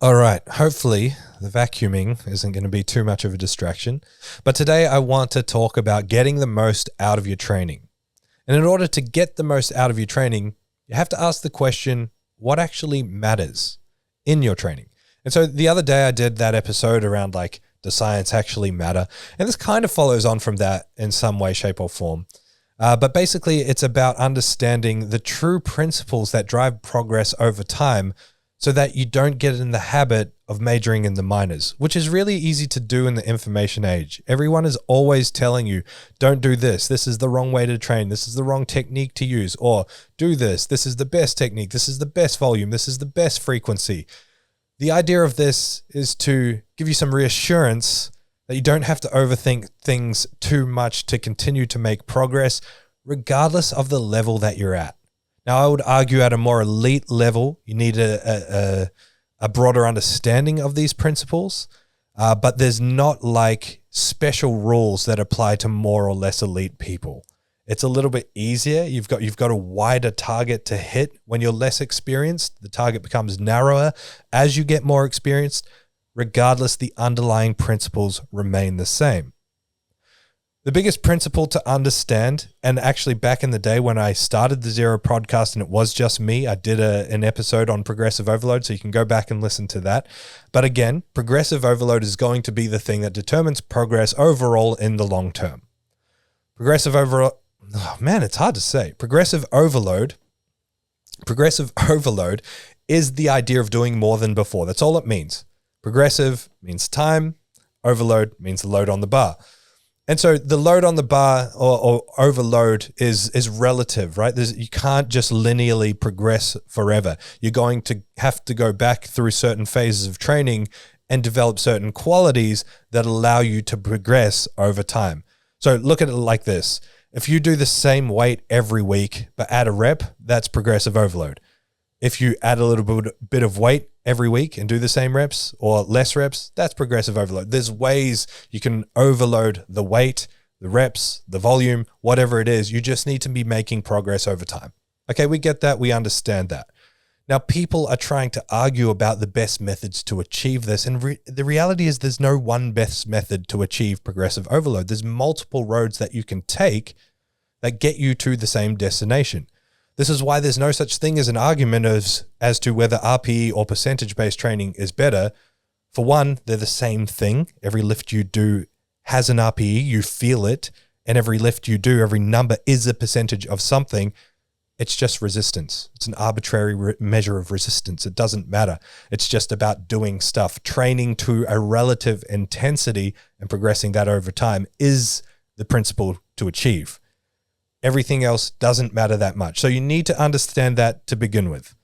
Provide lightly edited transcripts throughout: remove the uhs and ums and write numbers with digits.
All right, hopefully the vacuuming isn't going to be too much of a distraction, but today I want to talk about getting the most out of your training. And in order to get the most out of your training, you have to ask the question, what actually matters in your training? And so the other day I did that episode around does science actually matter? And this kind of follows on from that in some way, shape or form. But basically it's about understanding the true principles that drive progress over time so that you don't get in the habit of majoring in the minors, which is really easy to do in the information age. Everyone is always telling you, don't do this. This is the wrong way to train. This is the wrong technique to use. Or do this. This is the best technique. This is the best volume. This is the best frequency. The idea of this is to give you some reassurance that you don't have to overthink things too much to continue to make progress, regardless of the level that you're at. Now, I would argue at a more elite level, you need a broader understanding of these principles, but there's not special rules that apply to more or less elite people. It's a little bit easier. You've got a wider target to hit. When you're less experienced, the target becomes narrower. As you get more experienced, regardless, the underlying principles remain the same. The biggest principle to understand, and actually back in the day when I started the ZeroW podcast and it was just me, I did an episode on progressive overload, so you can go back and listen to that. But again, progressive overload is going to be the thing that determines progress overall in the long term. Progressive overload, it's hard to say. Progressive overload is the idea of doing more than before. That's all it means. Progressive means time, overload means the load on the bar. And so the load on the bar or overload is relative, right? You can't just linearly progress forever. You're going to have to go back through certain phases of training and develop certain qualities that allow you to progress over time. So look at it like this. If you do the same weight every week, but add a rep, that's progressive overload. If you add a little bit of weight every week and do the same reps or less reps, that's progressive overload. There's ways you can overload the weight, the reps, the volume, whatever it is. You just need to be making progress over time. Okay, we get that. We understand that. Now, people are trying to argue about the best methods to achieve this. And the reality is there's no one best method to achieve progressive overload. There's multiple roads that you can take that get you to the same destination. This is why there's no such thing as an argument as to whether RPE or percentage-based training is better. For one, they're the same thing. Every lift you do has an RPE, you feel it, and every lift you do, every number is a percentage of something. It's just resistance. It's an arbitrary measure of resistance. It doesn't matter. It's just about doing stuff. Training to a relative intensity and progressing that over time is the principle to achieve. Everything else doesn't matter that much. So you need to understand that to begin with.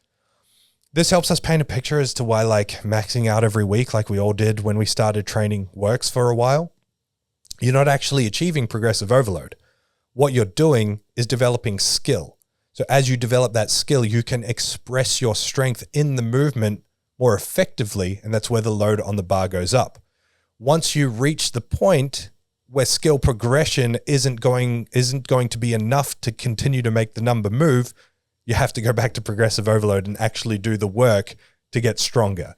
This helps us paint a picture as to why maxing out every week, like we all did when we started training, works for a while. You're not actually achieving progressive overload. What you're doing is developing skill. So as you develop that skill, you can express your strength in the movement more effectively, and that's where the load on the bar goes up. Once you reach the point where skill progression isn't going to be enough to continue to make the number move, you have to go back to progressive overload and actually do the work to get stronger.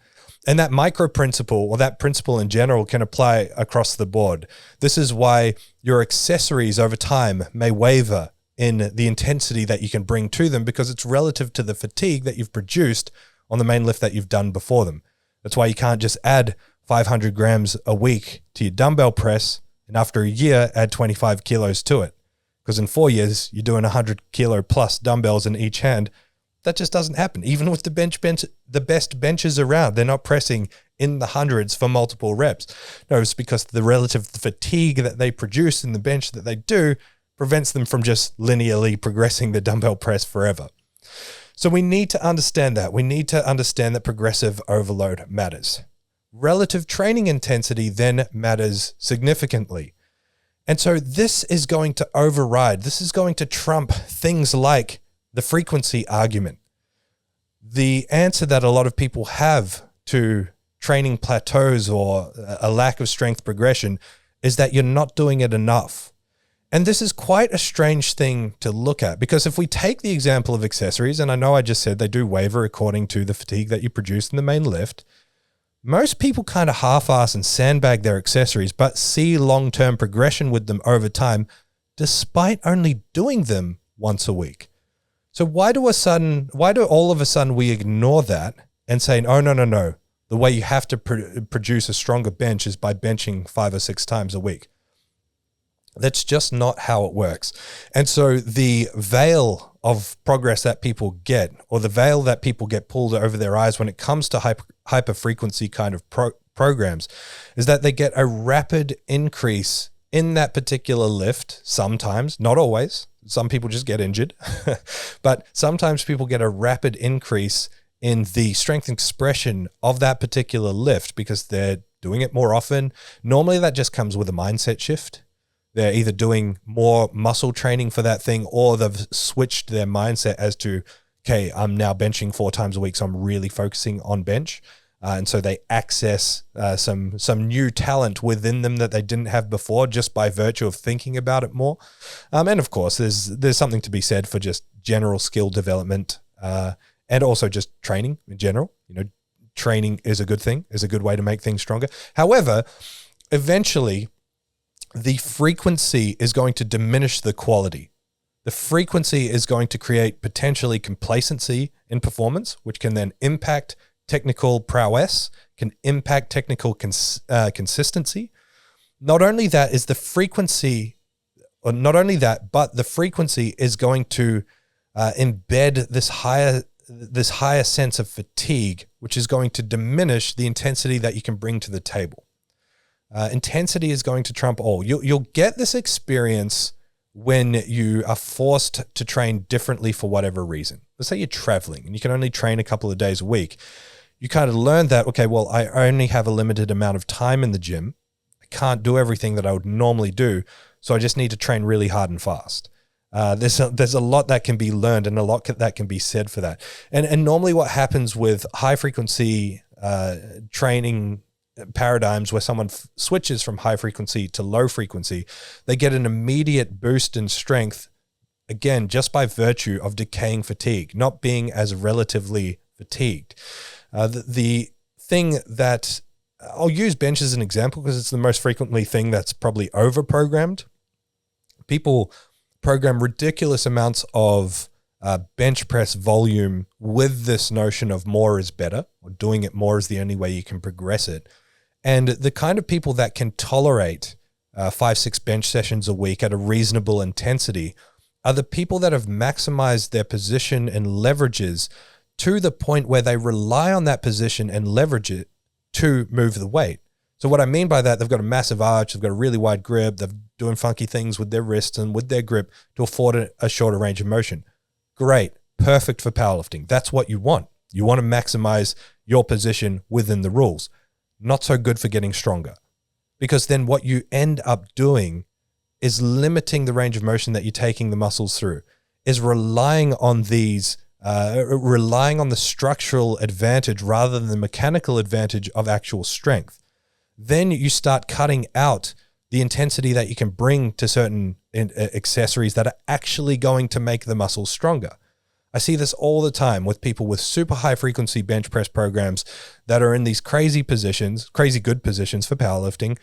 And that micro principle, or that principle in general, can apply across the board. This is why your accessories over time may waver in the intensity that you can bring to them, because it's relative to the fatigue that you've produced on the main lift that you've done before them. That's why you can't just add 500 grams a week to your dumbbell press and after a year, add 25 kilos to it. Because in 4 years, you're doing 100 kilo plus dumbbells in each hand. That just doesn't happen. Even with the best benches around, they're not pressing in the hundreds for multiple reps. No, it's because the relative fatigue that they produce in the bench that they do prevents them from just linearly progressing the dumbbell press forever. So we need to understand that. We need to understand that progressive overload matters. Relative training intensity then matters significantly. And so this is going to override, this is going to trump things like the frequency argument. The answer that a lot of people have to training plateaus or a lack of strength progression is that you're not doing it enough. And this is quite a strange thing to look at, because if we take the example of accessories, and I know I just said they do waver according to the fatigue that you produce in the main lift, most people kind of half-ass and sandbag their accessories, but see long-term progression with them over time, despite only doing them once a week. So why do all of a sudden we ignore that and say, oh, no. The way you have to produce a stronger bench is by benching 5 or 6 times a week. That's just not how it works. And so the veil of progress that people get, or the veil that people get pulled over their eyes when it comes to hyper-frequency kind of programs, is that they get a rapid increase in that particular lift sometimes, not always. Some people just get injured. But sometimes people get a rapid increase in the strength expression of that particular lift because they're doing it more often. Normally that just comes with a mindset shift. They're either doing more muscle training for that thing, or they've switched their mindset as to, okay, I'm now benching 4 times a week, so I'm really focusing on bench. And so they access some new talent within them that they didn't have before just by virtue of thinking about it more. And of course, there's something to be said for just general skill development and also just training in general. Training is a good thing, is a good way to make things stronger. However, eventually, the frequency is going to diminish the quality. The frequency is going to create potentially complacency in performance, which can then impact technical prowess, can impact technical consistency. Not only that, but the frequency is going to embed this higher sense of fatigue, which is going to diminish the intensity that you can bring to the table. Intensity is going to trump all. You'll get this experience when you are forced to train differently for whatever reason. Let's say you're traveling and you can only train a couple of days a week. You kind of learn that, okay, well, I only have a limited amount of time in the gym. I can't do everything that I would normally do, so I just need to train really hard and fast. There's a lot that can be learned and a lot that can be said for that. And normally what happens with high frequency training paradigms where someone switches from high frequency to low frequency, they get an immediate boost in strength, again, just by virtue of decaying fatigue, not being as relatively fatigued. The thing that I'll use bench as an example because it's the most frequently thing that's probably over-programmed. People program ridiculous amounts of bench press volume with this notion of more is better, or doing it more is the only way you can progress it. And the kind of people that can tolerate 5-6 bench sessions a week at a reasonable intensity are the people that have maximized their position and leverages to the point where they rely on that position and leverage it to move the weight. So what I mean by that, they've got a massive arch, they've got a really wide grip, they're doing funky things with their wrists and with their grip to afford a shorter range of motion. Great, perfect for powerlifting. That's what you want. You want to maximize your position within the rules. Not so good for getting stronger, because then what you end up doing is limiting the range of motion that you're taking the muscles through, is relying on the structural advantage rather than the mechanical advantage of actual strength. Then you start cutting out the intensity that you can bring to certain accessories that are actually going to make the muscles stronger. I see this all the time with people with super high frequency bench press programs that are in these crazy good positions for powerlifting.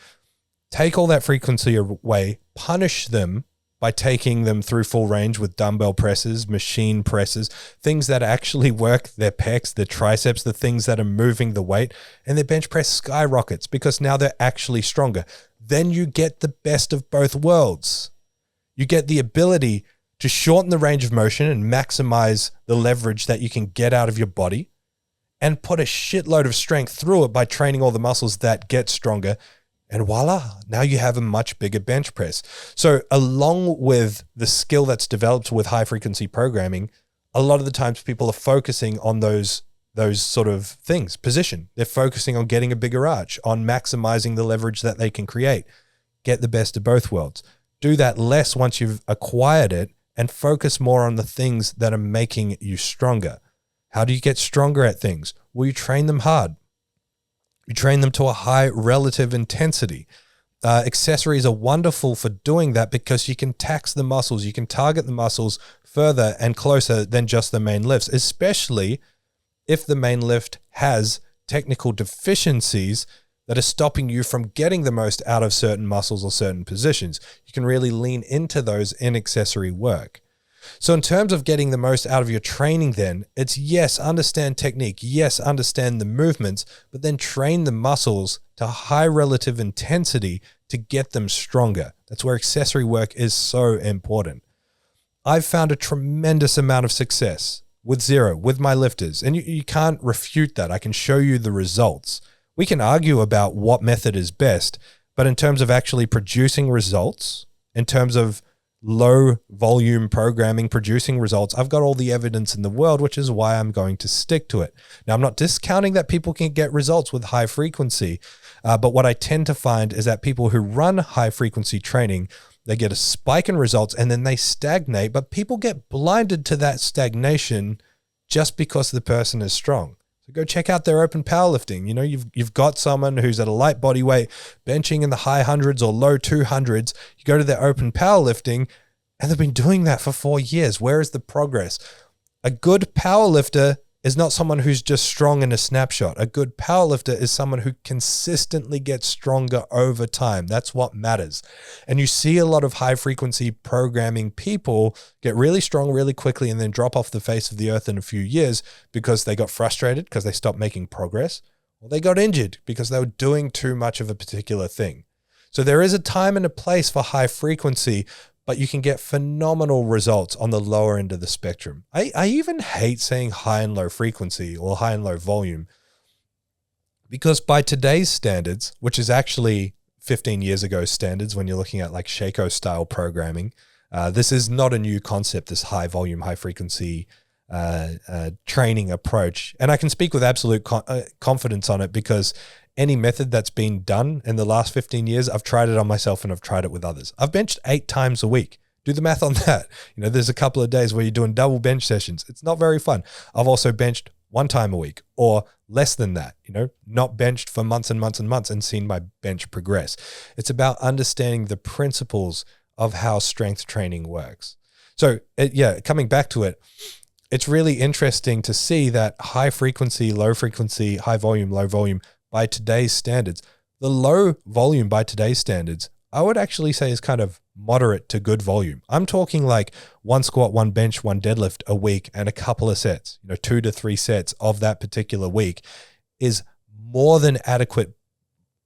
Take all that frequency away, punish them by taking them through full range with dumbbell presses, machine presses, things that actually work their pecs, their triceps, the things that are moving the weight, and their bench press skyrockets because now they're actually stronger. Then you get the best of both worlds. You get the ability to shorten the range of motion and maximize the leverage that you can get out of your body and put a shitload of strength through it by training all the muscles that get stronger. And voila, now you have a much bigger bench press. So along with the skill that's developed with high frequency programming, a lot of the times people are focusing on those sort of things. Position. They're focusing on getting a bigger arch, on maximizing the leverage that they can create. Get the best of both worlds. Do that less once you've acquired it and focus more on the things that are making you stronger. How do you get stronger at things? Well, you train them hard. You train them to a high relative intensity. Accessories are wonderful for doing that because you can tax the muscles. You can target the muscles further and closer than just the main lifts, especially if the main lift has technical deficiencies that are stopping you from getting the most out of certain muscles or certain positions. You can really lean into those in accessory work. So in terms of getting the most out of your training then, it's yes, understand technique, yes, understand the movements, but then train the muscles to high relative intensity to get them stronger. That's where accessory work is so important. I've found a tremendous amount of success with ZeroW, with my lifters, and you can't refute that. I can show you the results. We can argue about what method is best, but in terms of actually producing results, in terms of low volume programming, producing results, I've got all the evidence in the world, which is why I'm going to stick to it. Now, I'm not discounting that people can get results with high frequency, but what I tend to find is that people who run high frequency training, they get a spike in results and then they stagnate, but people get blinded to that stagnation just because the person is strong. So go check out their open powerlifting. You know, you've got someone who's at a light body weight, benching in the high hundreds or low 200s. You go to their open powerlifting and they've been doing that for 4 years. Where is the progress? A good powerlifter is not someone who's just strong in a snapshot. A good powerlifter is someone who consistently gets stronger over time. That's what matters. And you see a lot of high frequency programming people get really strong really quickly and then drop off the face of the earth in a few years because they got frustrated because they stopped making progress, or they got injured because they were doing too much of a particular thing. So there is a time and a place for high frequency, but you can get phenomenal results on the lower end of the spectrum. I even hate saying high and low frequency or high and low volume, because by today's standards, which is actually 15 years ago standards when you're looking at like Shaco style programming, this is not a new concept, this high volume, high frequency training approach. And I can speak with absolute confidence on it because any method that's been done in the last 15 years, I've tried it on myself and I've tried it with others. I've benched 8 times a week. Do the math on that. You know, there's a couple of days where you're doing double bench sessions. It's not very fun. I've also benched 1 time a week or less than that, you know, not benched for months and months and months and seen my bench progress. It's about understanding the principles of how strength training works. So coming back to it, it's really interesting to see that high frequency, low frequency, high volume, low volume, by today's standards. The low volume by today's standards, I would actually say is kind of moderate to good volume. I'm talking like 1 squat, 1 bench, 1 deadlift a week and a couple of sets, 2 to 3 sets of that particular week is more than adequate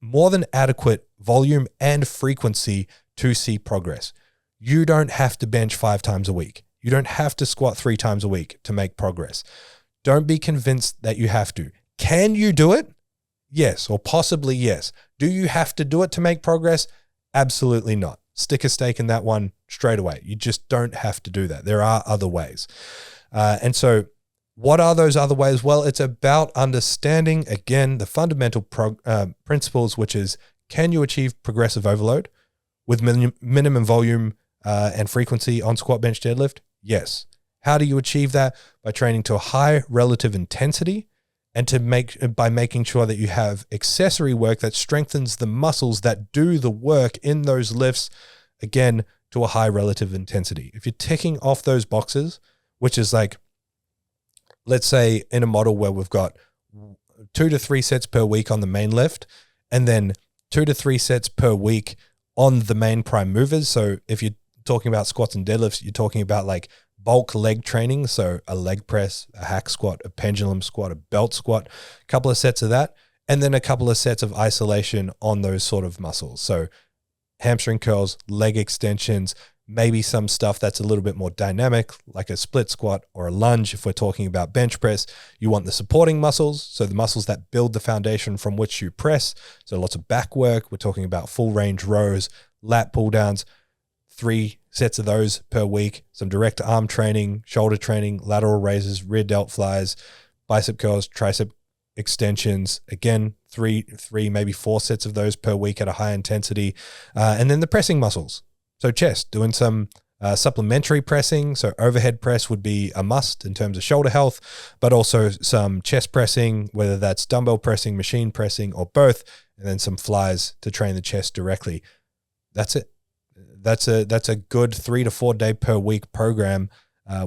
volume and frequency to see progress. You don't have to bench 5 times a week. You don't have to squat 3 times a week to make progress. Don't be convinced that you have to. Can you do it? Yes, or possibly yes. Do you have to do it to make progress? Absolutely not. Stick a stake in that one straight away. You just don't have to do that. There are other ways. And so what are those other ways? Well, it's about understanding, again, the fundamental principles, which is, can you achieve progressive overload with minimum volume and frequency on squat, bench, deadlift? Yes. How do you achieve that? By training to a high relative intensity, and by making sure that you have accessory work that strengthens the muscles that do the work in those lifts, again, to a high relative intensity. If you're ticking off those boxes, which is like, let's say in a model where we've got 2 to 3 sets per week on the main lift, and then 2 to 3 sets per week on the main prime movers. So if you're talking about squats and deadlifts, you're talking about like bulk leg training, so a leg press, a hack squat, a pendulum squat, a belt squat, a couple of sets of that, and then a couple of sets of isolation on those sort of muscles. So hamstring curls, leg extensions, maybe some stuff that's a little bit more dynamic, like a split squat or a lunge. If we're talking about bench press, you want the supporting muscles, so the muscles that build the foundation from which you press. So lots of back work. We're talking about full range rows, lat pull downs, 3 sets of those per week, some direct arm training, shoulder training, lateral raises, rear delt flies, bicep curls, tricep extensions. Again, 3, maybe 4 sets of those per week at a high intensity. And then the pressing muscles. So chest, doing some supplementary pressing. So overhead press would be a must in terms of shoulder health, but also some chest pressing, whether that's dumbbell pressing, machine pressing, or both, and then some flies to train the chest directly. That's it. That's a good 3 to 4 day per week program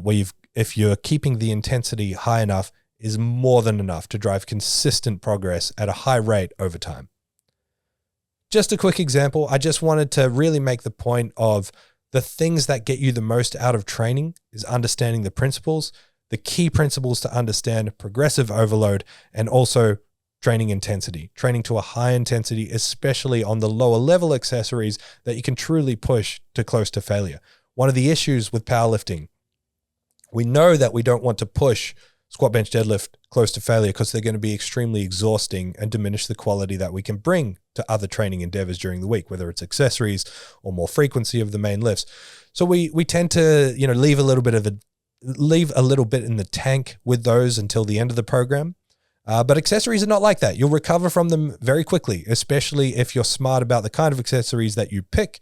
where if you're keeping the intensity high enough, is more than enough to drive consistent progress at a high rate over time. Just a quick example. I just wanted to really make the point of the things that get you the most out of training is understanding the principles, the key principles to understand: progressive overload, and also training intensity, training to a high intensity, especially on the lower level accessories that you can truly push to close to failure. One of the issues with powerlifting, we know that we don't want to push squat, bench, deadlift close to failure because they're going to be extremely exhausting and diminish the quality that we can bring to other training endeavors during the week, whether it's accessories or more frequency of the main lifts. So we tend to, leave a little bit in the tank with those until the end of the program. But accessories are not like that. You'll recover from them very quickly, especially if you're smart about the kind of accessories that you pick,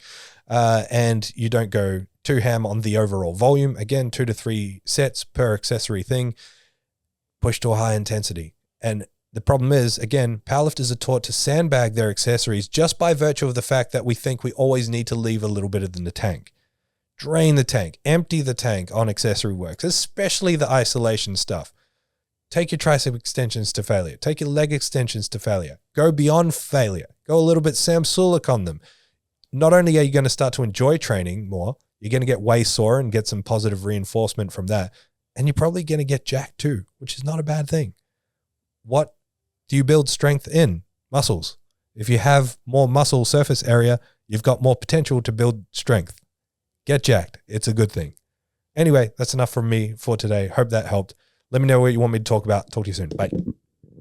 and you don't go too ham on the overall volume. Again, 2 to 3 sets per accessory thing. Push to a high intensity. And the problem is, again, powerlifters are taught to sandbag their accessories just by virtue of the fact that we think we always need to leave a little bit in the tank. Drain the tank, empty the tank on accessory works, especially the isolation stuff. Take your tricep extensions to failure. Take your leg extensions to failure. Go beyond failure. Go a little bit Sam Sulek on them. Not only are you going to start to enjoy training more, you're going to get way sore and get some positive reinforcement from that. And you're probably going to get jacked too, which is not a bad thing. What do you build strength in? Muscles. If you have more muscle surface area, you've got more potential to build strength. Get jacked. It's a good thing. Anyway, that's enough from me for today. Hope that helped. Let me know what you want me to talk about. Talk to you soon. Bye.